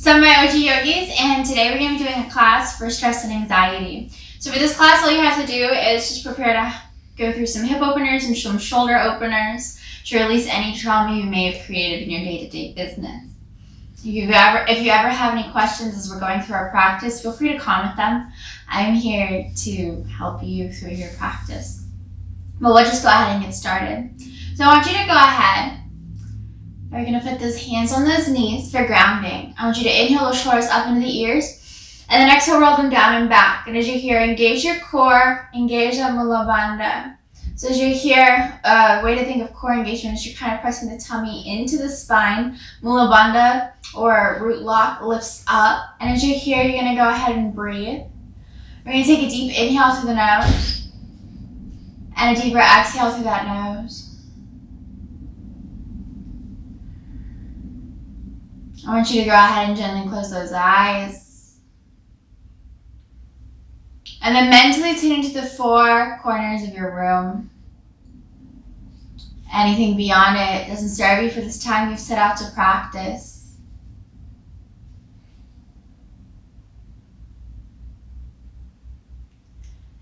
So I'm my OG Yogis, and today we're going to be doing a class for stress and anxiety. So for this class, all you have to do is just prepare to go through some hip openers and some shoulder openers to release any trauma you may have created in your day-to-day business. If you ever have any questions as we're going through our practice, feel free to comment them. I'm here to help you through your practice. But we'll just go ahead and get started. So I want you to go ahead. We're going to put those hands on those knees for grounding. I want you to inhale those shoulders up into the ears, and then exhale, roll them down and back. And as you hear, engage your core, engage the mula bandha. So as you hear, a way to think of core engagement is you're kind of pressing the tummy into the spine. Mula bandha or root lock lifts up. And as you hear, you're going to go ahead and breathe. We're going to take a deep inhale through the nose and a deeper exhale through that nose. I want you to go ahead and gently close those eyes. And then mentally tune into the four corners of your room. Anything beyond it doesn't serve you for this time you've set out to practice.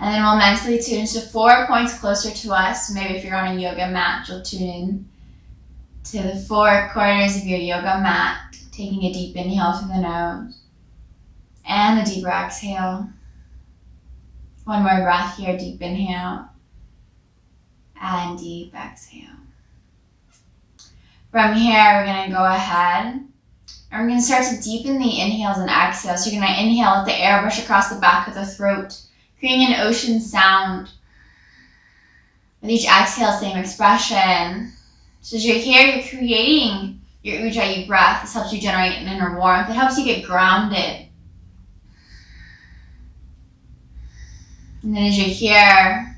And then we'll mentally tune into 4 points closer to us. So maybe if you're on a yoga mat, you'll tune in to the four corners of your yoga mat. Taking a deep inhale through the nose and a deeper exhale. One more breath here, deep inhale and deep exhale. From here, we're going to go ahead and we're going to start to deepen the inhales and exhales. So you're going to inhale, let the air brush across the back of the throat, creating an ocean sound. With each exhale, same expression. So as you're here, you're creating your Ujjayi breath. This helps you generate an inner warmth. It helps you get grounded. And then as you're here,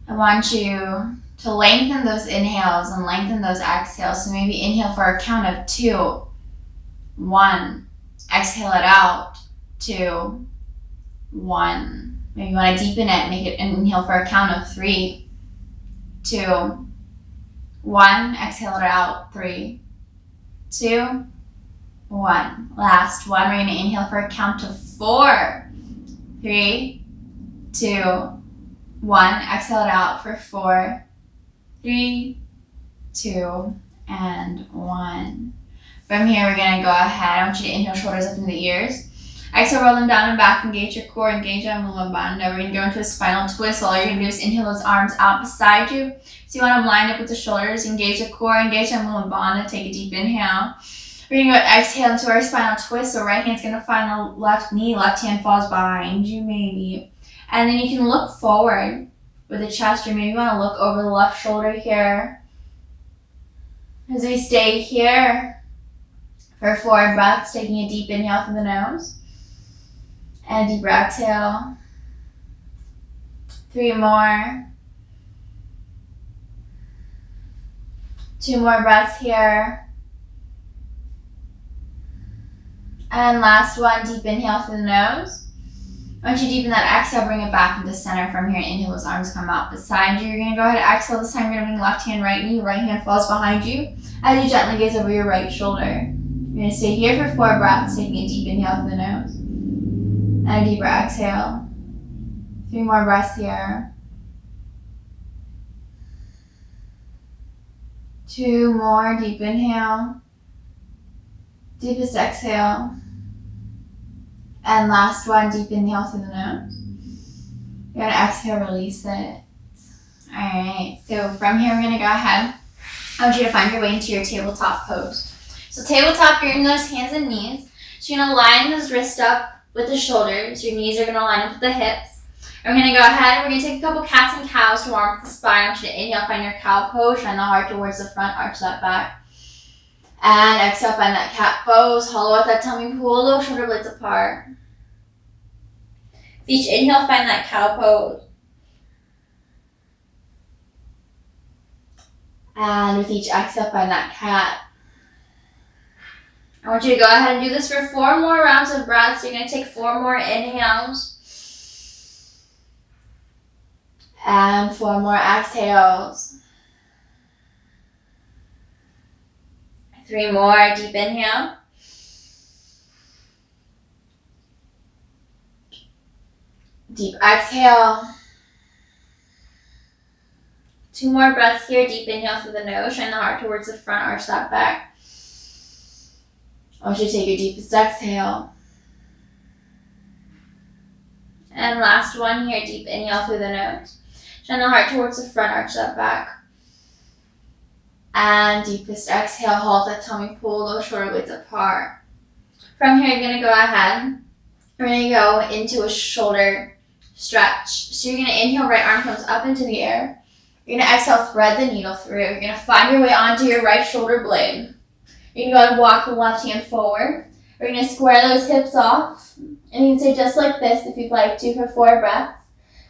I want you to lengthen those inhales and lengthen those exhales. So maybe inhale for a count of 2, 1. Exhale it out, 2, 1. Maybe you want to deepen it, make it an inhale for a count of 3, 2, 1. Exhale it out. 3, 2, 1. Last one. We're going to inhale for a count of 4. 3, 2, 1. Exhale it out for 4, 3, 2, and 1. From here, we're going to go ahead. I want you to inhale shoulders up into the ears. Exhale, roll them down and back. Engage your core, engage your mula bandha. We're going to go into a spinal twist. All you're going to do is inhale those arms out beside you. So you want to line up with the shoulders. Engage the core, engage your mula bandha. Take a deep inhale. We're going to go exhale into our spinal twist. So right hand's going to find the left knee. Left hand falls behind you maybe. And then you can look forward with the chest, or maybe you want to look over the left shoulder here. As we stay here for 4 breaths, taking a deep inhale through the nose. And a deeper exhale. 3 more. 2 more breaths here. And last one, deep inhale through the nose. Once you deepen that exhale, bring it back into center. From here, inhale, those arms come out beside you. You're going to go ahead and exhale. This time, you're going to bring the left hand right knee. Right hand falls behind you as you gently gaze over your right shoulder. You're going to stay here for 4 breaths, taking a deep inhale through the nose. And a deeper exhale. 3 more breaths here. 2 more, deep inhale. Deepest exhale. And last one, deep inhale through the nose. You're going to exhale, release it. Alright, so from here we're going to go ahead. I want you to find your way into your tabletop pose. So tabletop, you're in those hands and knees. So you're going to line those wrists up with the shoulders. Your knees are going to line up with the hips. And we're going to go ahead. We're going to take a couple cats and cows to warm up the spine. I want you to inhale, find your cow pose. Shine the heart towards the front, arch that back. And exhale, find that cat pose. Hollow out that tummy, pull those shoulder blades apart. With each inhale, find that cow pose. And with each exhale, find that cat. I want you to go ahead and do this for 4 more rounds of breaths. You're going to take 4 more inhales. And 4 more exhales. 3 more. Deep inhale. Deep exhale. 2 more breaths here. Deep inhale through the nose. Shine the heart towards the front. Arch that back. I want you to take your deepest exhale. And last one here. Deep inhale through the nose. Shine the heart towards the front. Arch that back. And deepest exhale. Hold that tummy. Pull those shoulder blades apart. From here, you're going to go ahead. We're going to go into a shoulder stretch. So you're going to inhale. Right arm comes up into the air. You're going to exhale, thread the needle through. You're going to find your way onto your right shoulder blade. You're going to go ahead and walk the left hand forward. We're going to square those hips off. And you can stay just like this if you'd like to for 4 breaths.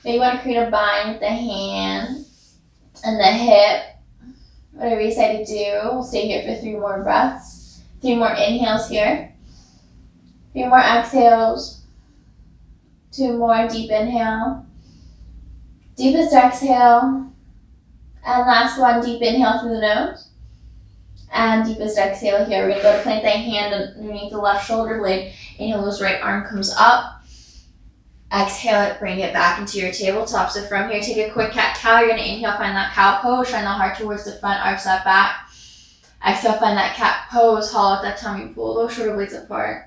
Maybe you want to create a bind with the hand and the hip. Whatever you decide to do. We'll stay here for 3 more breaths. 3 more inhales here. 3 more exhales. 2 more. Deep inhale. Deepest exhale. And last one, deep inhale through the nose. And deepest exhale here. We're going to go to plant that hand underneath the left shoulder blade. Inhale, those right arm comes up. Exhale it, bring it back into your tabletop. So from here, take a quick cat-cow. You're going to inhale, find that cow pose. Shine the heart towards the front, arch that back. Exhale, find that cat pose. Hollow out that tummy, pull those shoulder blades apart.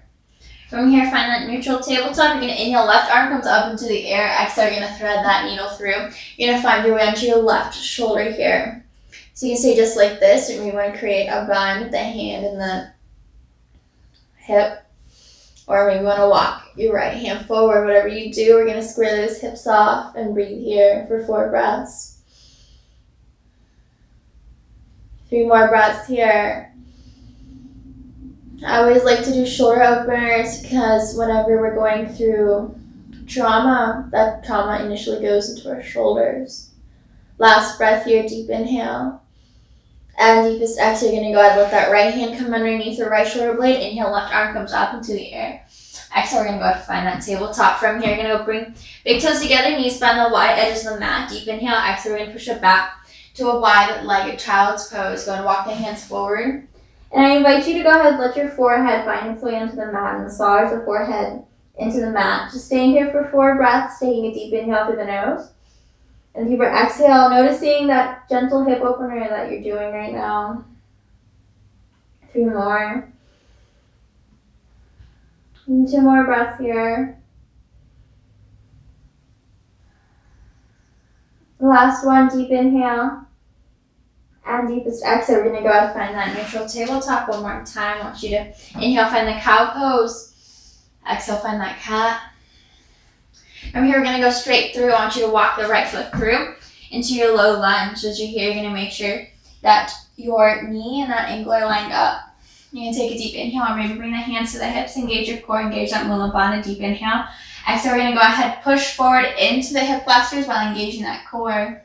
From here, find that neutral tabletop. You're going to inhale, left arm comes up into the air. Exhale, you're going to thread that needle through. You're going to find your way onto your left shoulder here. So you can stay just like this. And we want to create a bind with the hand and the hip. Or maybe you want to walk your right hand forward. Whatever you do, we're going to square those hips off and breathe here for 4 breaths. 3 more breaths here. I always like to do shoulder openers because whenever we're going through trauma, that trauma initially goes into our shoulders. Last breath here, deep inhale. And deepest exhale, you're going to go ahead and let that right hand come underneath the right shoulder blade. Inhale, left arm comes up into the air. Exhale, we're going to go ahead and find that tabletop. From here, you're going to bring big toes together, knees bend the wide edges of the mat. Deep inhale, exhale, we're going to push it back to a wide-legged child's pose. Go and walk the hands forward. And I invite you to go ahead and let your forehead find its way onto the mat and massage the forehead into the mat. Just staying here for 4 breaths, taking a deep inhale through the nose. And deeper exhale, noticing that gentle hip opener that you're doing right now. 3 more. And 2 more breaths here. Last one, deep inhale. And deepest exhale, we're going to go out and find that neutral tabletop one more time. I want you to inhale, find the cow pose. Exhale, find that cat. From here, we're going to go straight through. I want you to walk the right foot through into your low lunge. As you're here, you're going to make sure that your knee and that ankle are lined up. You're going to take a deep inhale and maybe bring the hands to the hips. Engage your core, engage that Mula Bandha. Deep inhale. Exhale, we're going to go ahead, push forward into the hip flexors while engaging that core.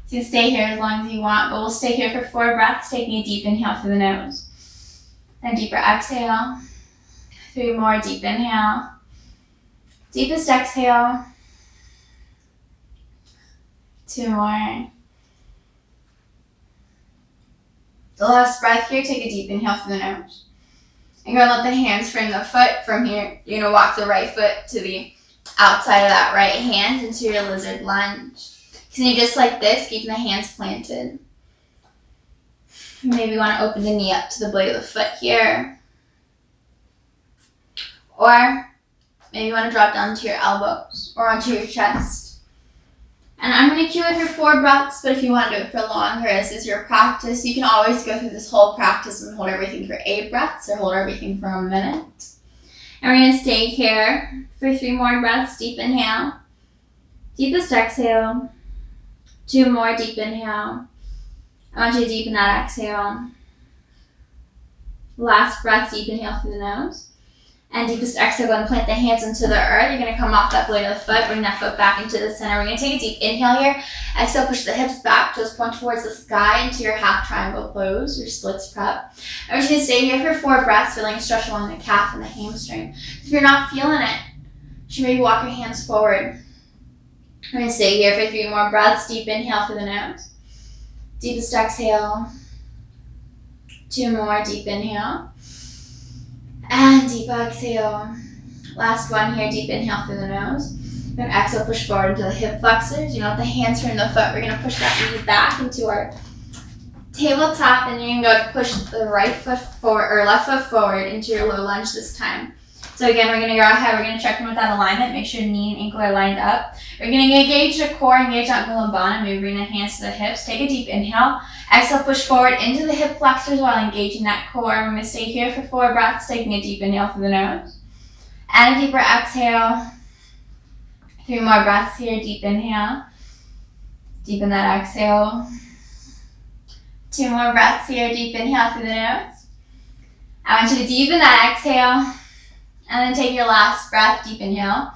So you can stay here as long as you want, but we'll stay here for 4 breaths, taking a deep inhale through the nose. Then deeper exhale. 3 more, deep inhale. Deepest exhale. 2 more. The last breath here, take a deep inhale through the nose. And you're going to let the hands frame the foot. From here, you're going to walk the right foot to the outside of that right hand into your lizard lunge. Continue just like this, keeping the hands planted. Maybe you want to open the knee up to the blade of the foot here. Or maybe you want to drop down to your elbows or onto your chest. And I'm going to cue it for 4 breaths, but if you want to do it for longer, this is your practice. You can always go through this whole practice and hold everything for 8 breaths or hold everything for a minute. And we're going to stay here for 3 more breaths. Deep inhale. Deepest exhale. 2 more, deep inhale. I want you to deepen that exhale. Last breath, deep inhale through the nose. And deepest exhale, go and plant the hands into the earth. You're going to come off that blade of the foot, bring that foot back into the center. We're going to take a deep inhale here. Exhale, push the hips back, toes point towards the sky into your half triangle pose, your splits prep. I want you to stay here for 4 breaths, feeling a stretch along the calf and the hamstring. If you're not feeling it, you should maybe walk your hands forward. We're going to stay here for 3 more breaths. Deep inhale through the nose. Deepest exhale. 2 more, deep inhale. And deep exhale. Last one here, deep inhale through the nose. Then exhale, push forward into the hip flexors. You know, with the hands turn the foot, we're going to push that knee back into our tabletop, and you're going to go to push the right foot forward, or left foot forward into your low lunge this time. So again, we're going to go ahead, we're going to check in with that alignment, make sure knee and ankle are lined up. We're going to engage the core, engage that Mulabana, maybe bring the hands to the hips. Take a deep inhale. Exhale, push forward into the hip flexors while engaging that core. We're going to stay here for 4 breaths, taking a deep inhale through the nose. And a deeper exhale. 3 more breaths here, deep inhale. Deepen that exhale. 2 more breaths here, deep inhale through the nose. I want you to deepen that exhale. And then take your last breath, deep inhale.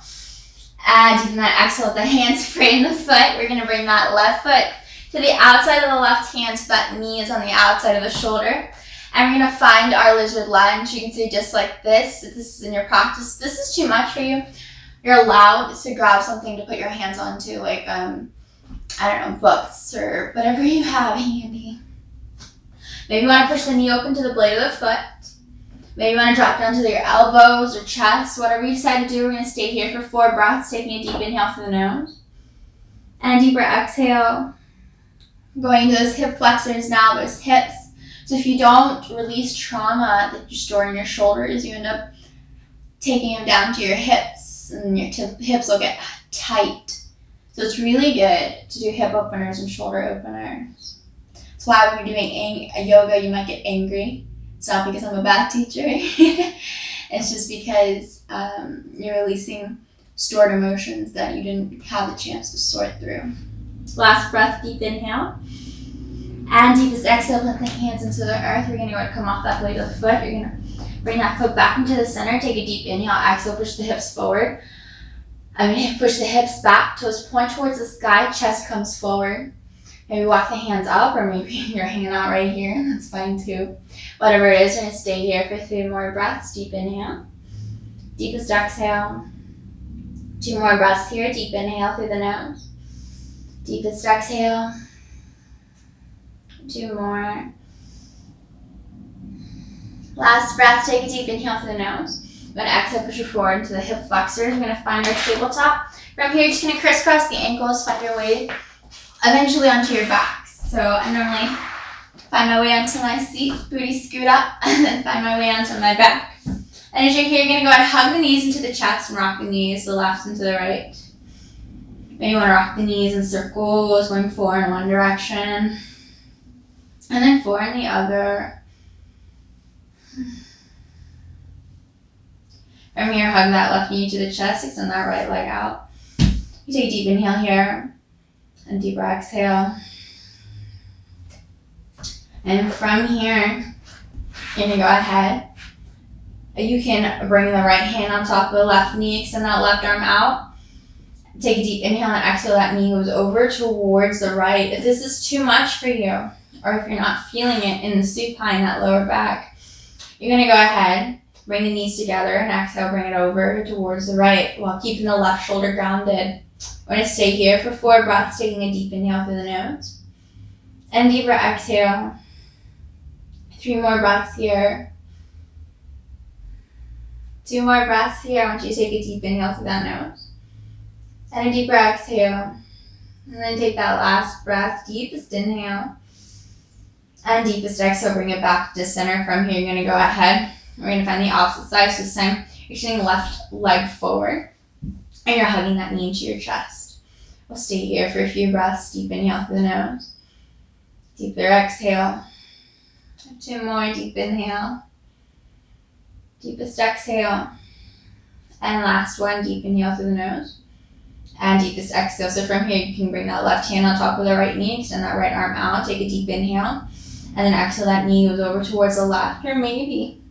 And deepen that exhale with the hands frame the foot. We're going to bring that left foot to the outside of the left hand so that knee is on the outside of the shoulder. And we're going to find our lizard lunge. You can see just like this. If this is in your practice, this is too much for you, you're allowed to grab something to put your hands onto, like, I don't know, books or whatever you have handy. Maybe you want to push the knee open to the blade of the foot. Maybe you want to drop down to your elbows or chest. Whatever you decide to do, we're going to stay here for 4 breaths, taking a deep inhale through the nose. And a deeper exhale. Going into those hip flexors now, those hips. So if you don't release trauma that you store in your shoulders, you end up taking them down to your hips, and your hips will get tight. So it's really good to do hip openers and shoulder openers. That's why when you're doing yoga, you might get angry. It's not because I'm a bad teacher. It's just because you're releasing stored emotions that you didn't have the chance to sort through. Last breath, deep inhale. And deepest exhale, put the hands into the earth. We're going to go ahead and come off that blade of the foot. You're going to bring that foot back into the center. Take a deep inhale. Exhale, push the hips forward. I'm going to push the hips back. Toes point towards the sky. Chest comes forward. Maybe walk the hands up, or maybe you're hanging out right here. That's fine too. Whatever it is, we're going to stay here for 3 more breaths. Deep inhale. Deepest exhale. 2 more breaths here. Deep inhale through the nose. Deepest exhale. 2 more. Last breath, take a deep inhale through the nose. We're going to exhale, push it forward into the hip flexors. We're going to find our tabletop. From here, you're just going to crisscross the ankles, find your way eventually onto your backs. So I normally find my way onto my seat, booty scoot up, and then find my way onto my back. And as you're here, you're going to go ahead and hug the knees into the chest and rock the knees, the left and to the right. Maybe you want to rock the knees in circles, going 4 in one direction, and then 4 in the other. From here, hug that left knee to the chest, extend that right leg out. You take a deep inhale here, and deeper exhale. And from here, you're going to go ahead. You can bring the right hand on top of the left knee, extend that left arm out. Take a deep inhale and exhale, that knee goes over towards the right. If this is too much for you, or if you're not feeling it in the supine, that lower back, you're going to go ahead, bring the knees together, and exhale, bring it over towards the right while keeping the left shoulder grounded. We're going to stay here for 4 breaths, taking a deep inhale through the nose. And deeper exhale. 3 more breaths here. 2 more breaths here. I want you to take a deep inhale through that nose. And a deeper exhale. And then take that last breath, deepest inhale. And deepest exhale, bring it back to center. From here, you're going to go ahead. We're going to find the opposite side. So this time, you're shooting left leg forward. And you're hugging that knee into your chest. We'll stay here for a few breaths. Deep inhale through the nose. Deeper exhale. 2 more, deep inhale. Deepest exhale. And last one, deep inhale through the nose. And deepest exhale. So from here, you can bring that left hand on top of the right knee. Extend that right arm out. Take a deep inhale. And then exhale, that knee goes over towards the left. Or maybe,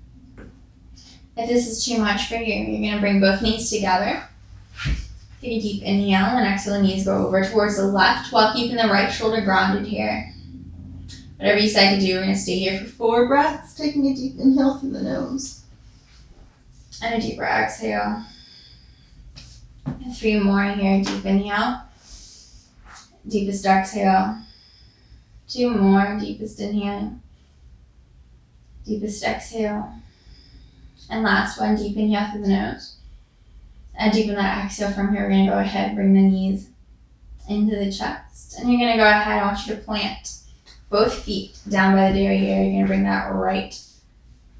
if this is too much for you, you're going to bring both knees together. Take a deep inhale and exhale, the knees go over towards the left while keeping the right shoulder grounded here. Whatever you decide to do, we're going to stay here for 4 breaths, taking a deep inhale through the nose. And a deeper exhale. And 3 more here, deep inhale. Deepest exhale. 2 more, deepest inhale. Deepest exhale. And last one, deep inhale through the nose. And deepen that exhale. From here, we're going to go ahead, bring the knees into the chest. And you're going to go ahead, I want you to plant both feet down by the derriere. You're going to bring that right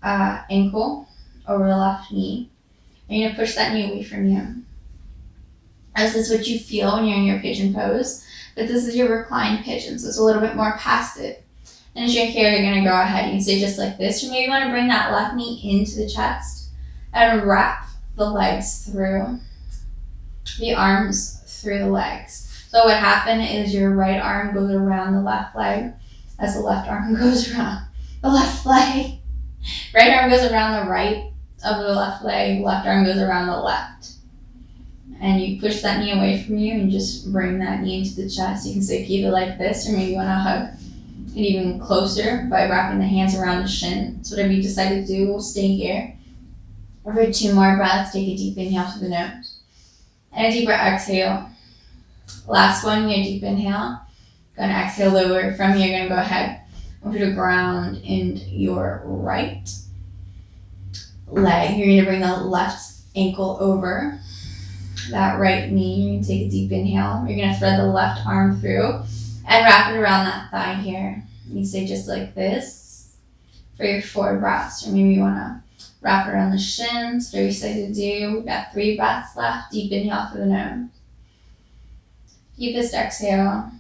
ankle over the left knee. And you're going to push that knee away from you. This is what you feel when you're in your pigeon pose, but this is your reclined pigeon, so it's a little bit more passive. And as you're here, you're going to go ahead, you can stay just like this, or maybe you want to bring that left knee into the chest and wrap the legs through, the arms through the legs. So what happened is your right arm goes around the left leg as the left arm goes around the left leg. Right arm goes around the right of the left leg, left arm goes around the left. And you push that knee away from you and just bring that knee into the chest. You can say keep it like this, or maybe you want to hug it even closer by wrapping the hands around the shin. So whatever you decide to do, we'll stay here. For 2 more breaths, take a deep inhale through the nose. And a deeper exhale. Last one, your deep inhale. Going to exhale lower. From here, you're going to go ahead. I want you to ground in your right leg. You're going to bring the left ankle over that right knee. You're going to take a deep inhale. You're going to thread the left arm through and wrap it around that thigh here. You stay just like this for your 4 breaths. Or maybe you want to wrap it around the shins. Whatever you say to do. We've got 3 breaths left. Deep inhale through the nose. Deepest exhale.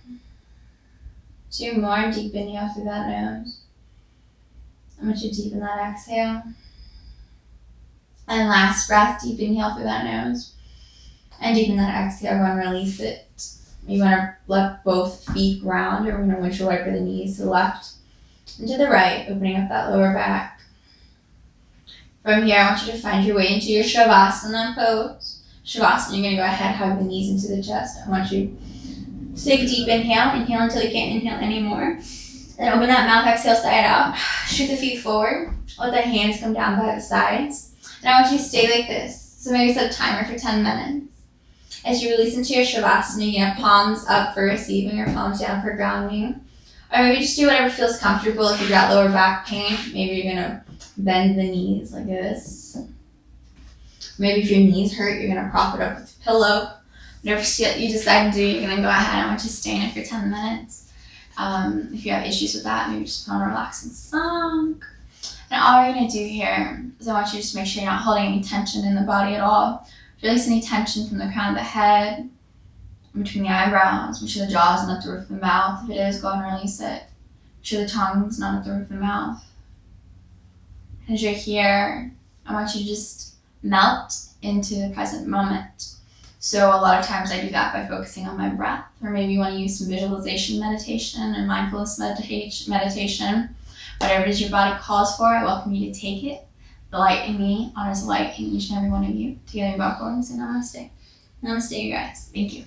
2 more. Deep inhale through that nose. I want you to deepen that exhale. And last breath. Deep inhale through that nose. And deepen that exhale, go and release it. You want to let both feet ground, or we're going to windshield wiper the knees to the left and to the right, opening up that lower back. From here, I want you to find your way into your Shavasana pose. Shavasana, you're going to go ahead, hug the knees into the chest. I want you to take a deep inhale. Inhale until you can't inhale anymore. Then open that mouth, exhale, side out. Shoot the feet forward. Let the hands come down by the sides. And I want you to stay like this. So maybe set a timer for 10 minutes. As you release into your Shavasana, you're going to palms up for receiving or palms down for grounding. Or maybe just do whatever feels comfortable. If you've got lower back pain, maybe you're going to bend the knees like this. Maybe if your knees hurt, you're going to prop it up with a pillow. Whatever you decide to do, you're going to go ahead. I want you to stay in it for 10 minutes. If you have issues with that, maybe just put on a relaxing song. And all we're going to do here is I want you to just make sure you're not holding any tension in the body at all. Release any tension from the crown of the head, between the eyebrows. Make sure the jaw is not at the roof of the mouth. If it is, go ahead and release it. Make sure the tongue's not at the roof of the mouth. As you're here, I want you to just melt into the present moment. So a lot of times I do that by focusing on my breath, or maybe you want to use some visualization meditation or mindfulness meditation. Whatever it is your body calls for, I welcome you to take it. The light in me honors the light in each and every one of you. Together we bow forward and say namaste. Namaste, you guys. Thank you.